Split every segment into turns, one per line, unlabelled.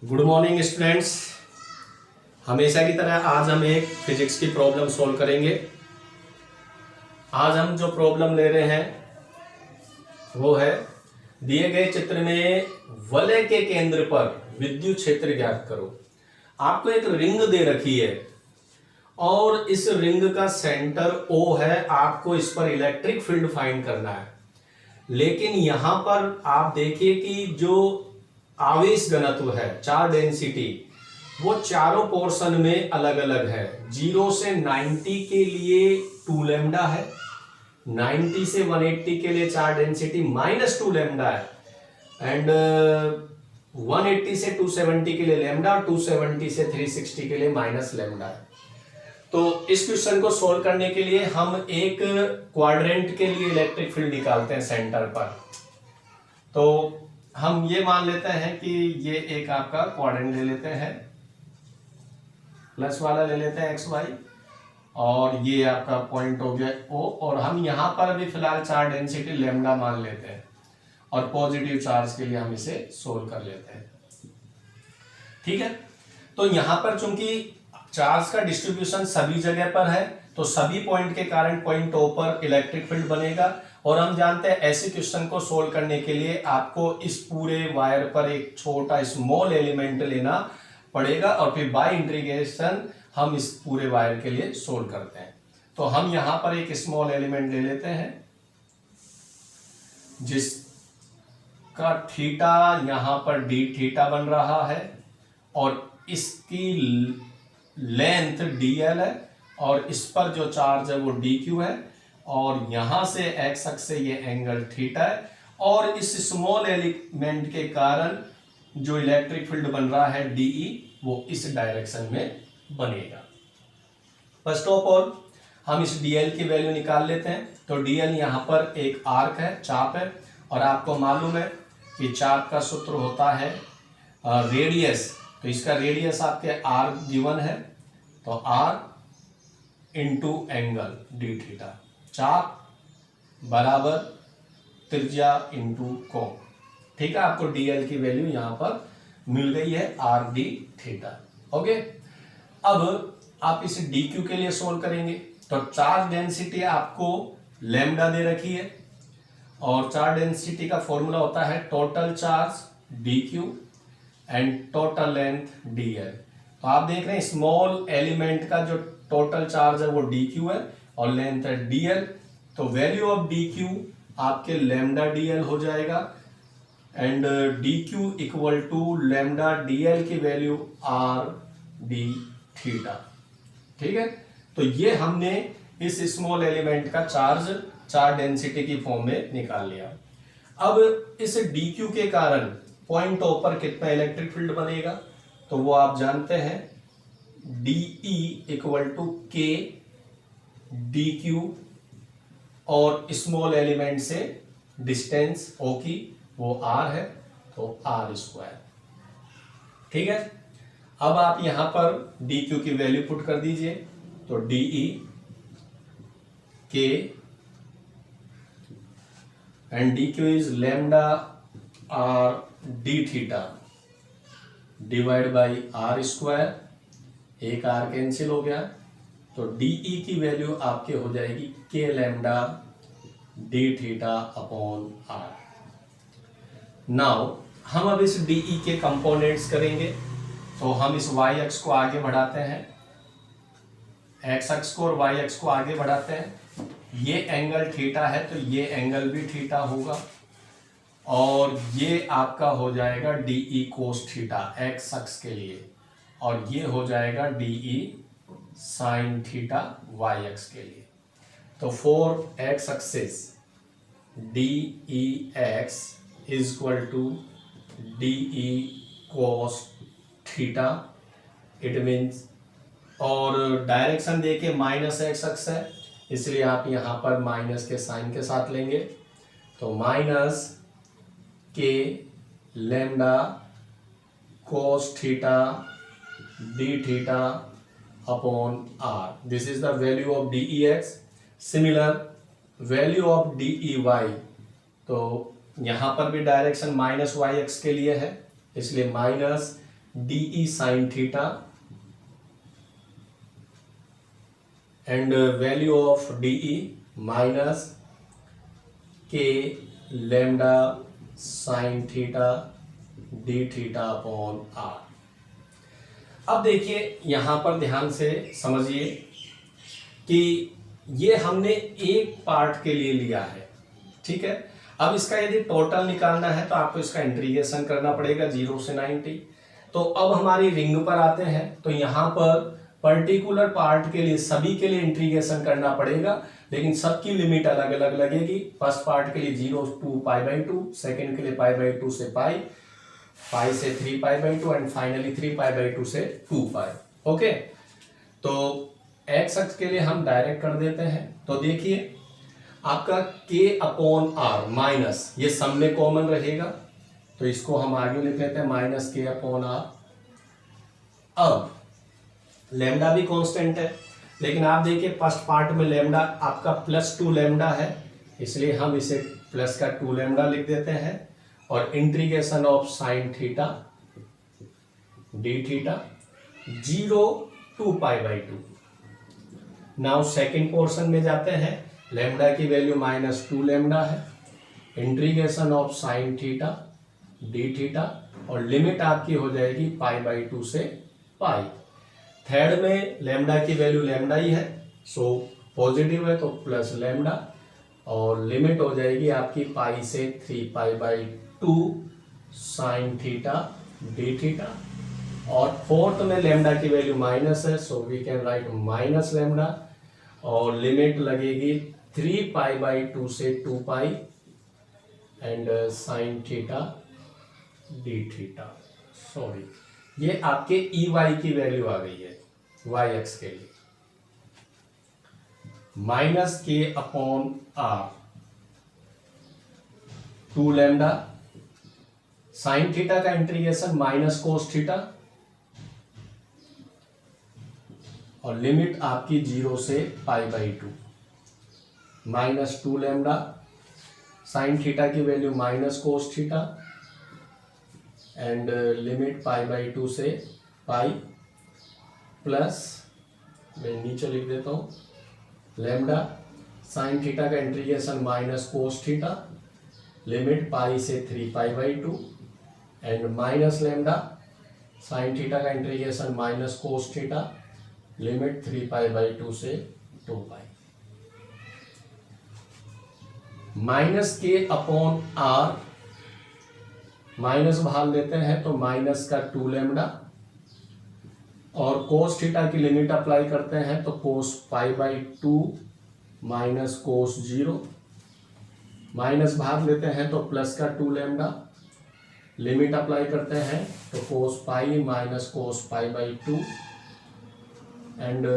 Good morning students. हमेशा की तरह आज हम एक फिजिक्स की प्रॉब्लम सॉल्व करेंगे। आज हम जो प्रॉब्लम ले रहे हैं वो है दिए गए चित्र में वलय के केंद्र पर विद्युत क्षेत्र ज्ञात करो। आपको एक रिंग दे रखी है और इस रिंग का सेंटर O है। आपको इस पर इलेक्ट्रिक फील्ड फाइंड करना है, लेकिन यहां पर आप देखिए कि जो आवेश घनत्व है, चार्ज डेंसिटी, वो चारों पोर्शन में अलग अलग है। 0 से 90 के लिए 2 लैम्डा है, 90 से 180 के लिए चार्ज डेंसिटी -2 लैम्डा है, एंड 180 से 270 के लिए लैम्डा, 270 से 360 के लिए माइनस लैम्डा है। तो इस क्वेश्चन को सोल्व करने के लिए हम एक क्वाड्रेंट के लिए इलेक्ट्रिक फील्ड निकालते हैं सेंटर पर। तो हम ये मान लेते हैं कि ये एक आपका क्वाड्रेंट ले लेते हैं, प्लस वाला ले लेते हैं XY, और ये आपका पॉइंट हो गया O, और हम यहां पर अभी फिलहाल चार्ज डेंसिटी लैम्डा मान लेते हैं और पॉजिटिव चार्ज के लिए हम इसे सोल्व कर लेते हैं। ठीक है, तो यहां पर चूंकि चार्ज का डिस्ट्रीब्यूशन सभी जगह पर है तो सभी पॉइंट के कारण पॉइंट O पर इलेक्ट्रिक फील्ड बनेगा। और हम जानते हैं ऐसे क्वेश्चन को सोल्व करने के लिए आपको इस पूरे वायर पर एक छोटा स्मॉल एलिमेंट लेना पड़ेगा और फिर बाय इंटीग्रेशन हम इस पूरे वायर के लिए सोल्व करते हैं। तो हम यहां पर एक स्मॉल एलिमेंट ले लेते हैं जिसका थीटा यहां पर d थीटा बन रहा है और इसकी लेंथ dl है और इस पर जो चार्ज है वो dq है, और यहां से x अक्ष से ये एंगल थीटा है, और इस स्मॉल एलिमेंट के कारण जो इलेक्ट्रिक फील्ड बन रहा है dE वो इस डायरेक्शन में बनेगा। फर्स्ट ऑफ ऑल हम इस dl की वैल्यू निकाल लेते हैं। तो dl यहां पर एक आर्क है, चाप है, और आपको मालूम है कि चाप का सूत्र होता है रेडियस। तो इसका रेडियस आपके r गिवन है, तो r into angle d theta, चाप बराबर त्रिज्या इंटू कोण। ठीक है, आपको dl की वैल्यू यहां पर मिल गई है r d थीटा। ओके, अब आप इसे dq के लिए सोल्व करेंगे। तो चार्ज डेंसिटी आपको लैम्डा दे रखी है और चार्ज डेंसिटी का फॉर्मूला होता है total charge dq and total length dl। तो आप देख रहे हैं स्मॉल एलिमेंट का जो टोटल चार्ज है वो dq है और लेंथ है dl। तो वैल्यू ऑफ dq आपके लैम्डा dl हो जाएगा, and dq equal to lambda dl की वैल्यू r d थीटा। ठीक है, तो ये हमने इस स्मॉल एलिमेंट का चार्ज डेंसिटी की फॉर्म में निकाल लिया। अब इस dq के कारण पॉइंट O पर कितना इलेक्ट्रिक फील्ड बनेगा, तो वो आप जानते हैं dE equal to k dq, और स्मॉल एलिमेंट से डिस्टेंस O की वो r है, तो r²। ठीक है, अब आप यहां पर dq की वैल्यू पुट कर दीजिए। तो dE k and dq is lambda r d theta divide by r², एक r कैंसिल हो गया, तो dE की वैल्यू आपके हो जाएगी k lambda d theta upon r। Now हम अब इस dE के कंपोनेंट्स करेंगे। तो हम इस y अक्ष को आगे बढ़ाते हैं, x अक्ष को और y अक्ष को आगे बढ़ाते हैं। ये एंगल थीटा है तो ये एंगल भी थीटा होगा, और ये आपका हो जाएगा dE कोस थीटा x अक्ष के लिए, और ये हो जाएगा dE साइन थीटा y अक्ष के लिए। तो for x axis dEx is equal to dE cos theta, it means, और डायरेक्शन देके माइनस x अक्ष है इसलिए आप यहां पर माइनस के साइन के साथ लेंगे। तो minus k lambda cos theta d theta upon r, this is the value of dEx। Similar value of dEy, तो यहां पर भी डायरेक्शन माइनस y एक्स के लिए है इसलिए minus DE sin theta and value of DE minus K lambda sin theta d theta upon r। अब देखिए यहां पर ध्यान से समझिए कि ये हमने एक पार्ट के लिए लिया है, ठीक है। अब इसका यदि टोटल निकालना है तो आपको इसका इंटीग्रेशन करना पड़ेगा 0 से 90। तो अब हमारी रिंग पर आते हैं, तो यहां पर पर्टिकुलर पार्ट के लिए सभी के लिए इंटीग्रेशन करना पड़ेगा, लेकिन सबकी लिमिट अलग अलग लगेगी। फर्स्ट पार्ट के लिए 0 टू π/2, सेकेंड के लिए π/2 से पाई से 3π/2 एंड फाइनली 3π/2 से 2π। ओके, तो एक्स अक्ष के लिए हम डायरेक्ट कर देते हैं। तो देखिए आपका k अपॉन आर माइनस, ये सब में कॉमन रहेगा, तो इसको हम आगे लिख लेते हैं माइनस k अपॉन आर। अब लेमडा भी कांस्टेंट है, लेकिन आप देखिए फर्स्ट पार्ट में लेमडा आपका +2 लेमडा है, इसलिए हम इसे प्लस का 2 लेमडा लिख देते हैं। और integration of sine theta d theta 0 to π/2। Now second portion में जाते हैं, लेमडा की वैल्यू -2 लेमडा है, integration of sine theta d theta, और लिमिट आपकी हो जाएगी π/2 से पाई। थर्ड में लेमडा की वैल्यू लेमडा ही है, सो पॉजिटिव है तो प्लस लेमडा, और लिमिट हो जाएगी आपकी पाई से 3π/2 साइन थीटा डी थीटा। और फोर्थ में लेमडा की वैल्यू माइनस है, so we can write minus lambda, और लिमिट लगेगी 3π/2 से 2π and sine theta d theta. Sorry, ये आपके ई वाई की वैल्यू आ गई है वाई एक्स के लिए। -k upon R 2 lambda sine theta का इंटीग्रेशन माइनस कोस थीटा, और लिमिट आपकी 0 से π/2 -2 लेमडा साइन थीटा की value minus cos theta and limit π/2 से पाई, प्लस मैं नीचे लिख देता हूं लेमडा साइन थीटा का integration minus cos theta, limit pi से 3π/2 and minus lambda sine theta का integration minus cos theta, limit 3π/2 से 2π। -k अपॉन आर माइनस बाहर लेते हैं तो माइनस का 2 लेमडा, और कोस थीटा की लिमिट अप्लाई करते हैं तो कोस π/2 माइनस कोस 0, माइनस बाहर लेते हैं तो प्लस का 2 लेमडा, लिमिट अप्लाई करते हैं तो cos pi minus cos π/2 and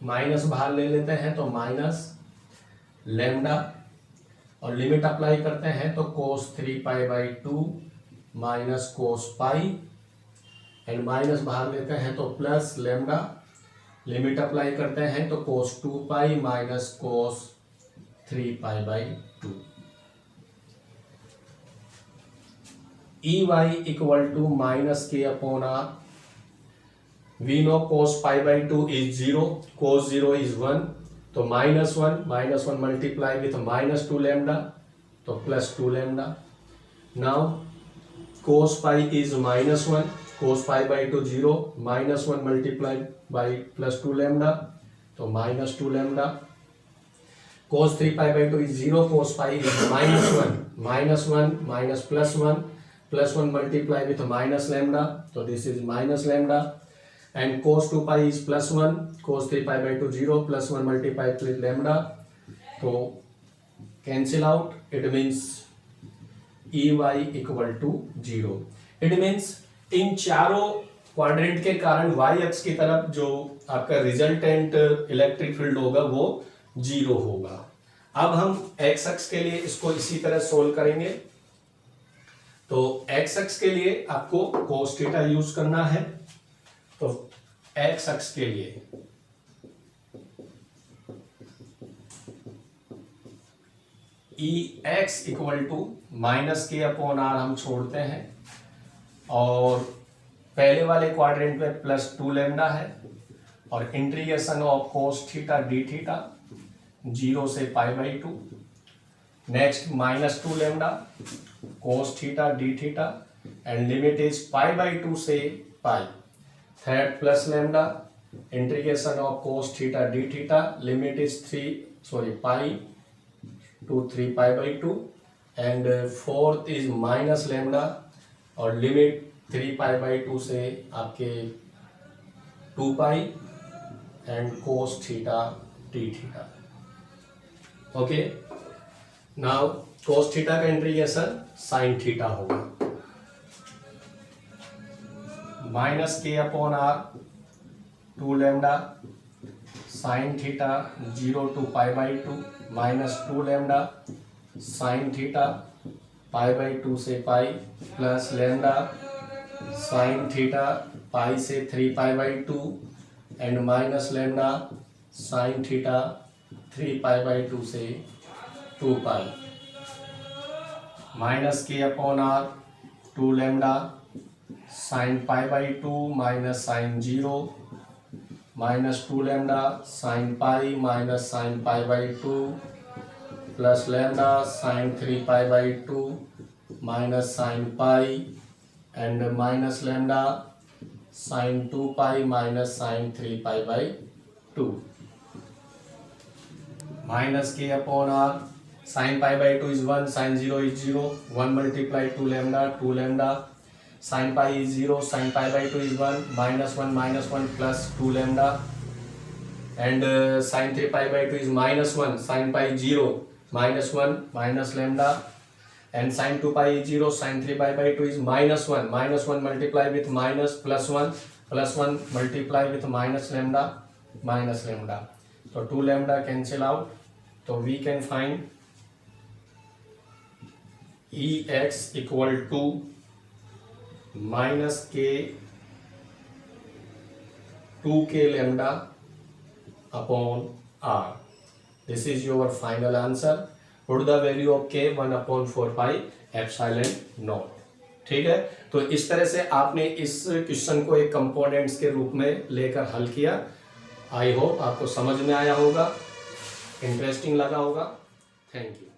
minus बाहर ले लेते हैं तो माइनस लेमडा, और लिमिट अप्लाई करते हैं तो cos 3π/2 minus cos pi and minus बाहर लेते हैं तो प्लस लेमडा, लिमिट अप्लाई करते हैं तो cos 2π minus cos 3π/2। E Y equal to -k upon R. We know cos π/2 is 0, cos 0 is 1, तो -1 मल्टीप्लाई विथ -2 लेमडा तो +2 lambda. Now cos pi is -1, cos π/2 0, -1 multiply by +2 lambda तो -2 lambda. Cos 3π/2 is 0, cos pi is -1 minus +1 multiply with minus lambda तो this is minus lambda, and cos 2π is +1, cos 3π/2 0, +1 multiplied with lambda, तो cancel out, it means EY equal to 0। It means इन चारों quadrant के कारण y अक्ष की तरफ जो आपका रिजल्टेंट इलेक्ट्रिक फील्ड होगा वो 0 होगा। अब हम x अक्ष के लिए इसको इसी तरह सोल्व करेंगे। तो x अक्ष के लिए आपको cos थीटा यूज करना है, तो x अक्ष के लिए Ex equal to -k upon r हम छोड़ते हैं, और पहले वाले क्वाड्रेंट में +2 लैम्डा है और integration of cos theta d theta 0 से π/2। Next -2 lambda cos theta d theta and limit is π/2 से π। Third plus lambda integration of cos theta d theta limit is π to 3 π/2 and fourth is minus lambda और limit 3 π/2 से आपके 2π and cos theta d theta. Okay, now cos theta का integration sine theta होगा -k/r 2 lambda sine theta 0 to π/2 -2 lambda sine theta π/2 से π plus lambda sine theta π से 3 π/2 and minus lambda sine theta 3 π/2 से 2π -k/r 2 lambda sine π/2 minus sine 0 -2 lambda sine π minus sine π/2 plus lambda sine 3 π/2 minus sine π and minus lambda sine 2π minus sine 3 π/2 -k/r sine π/2 is 1 sine 0 is 0 1 multiply 2 lambda sine π is 0 sine π/2 is 1 -1 plus 2 lambda and sine 3 π/2 is -1 sine π 0 -1 minus lambda and sine 2π is 0 sine 3 π/2 is -1 multiply with minus plus 1 multiply with minus lambda तो 2 lambda cancel out तो we can find Ex equal to -k 2k lambda upon r. This is your final answer. Put the value of k 1/4 pi epsilon naught. ठीक है, तो इस तरह से आपने इस क्वेश्चन को एक कंपोनेंट्स के रूप में लेकर हल किया। आई होप आपको समझ में आया होगा, इंटरेस्टिंग लगा होगा। Thank you.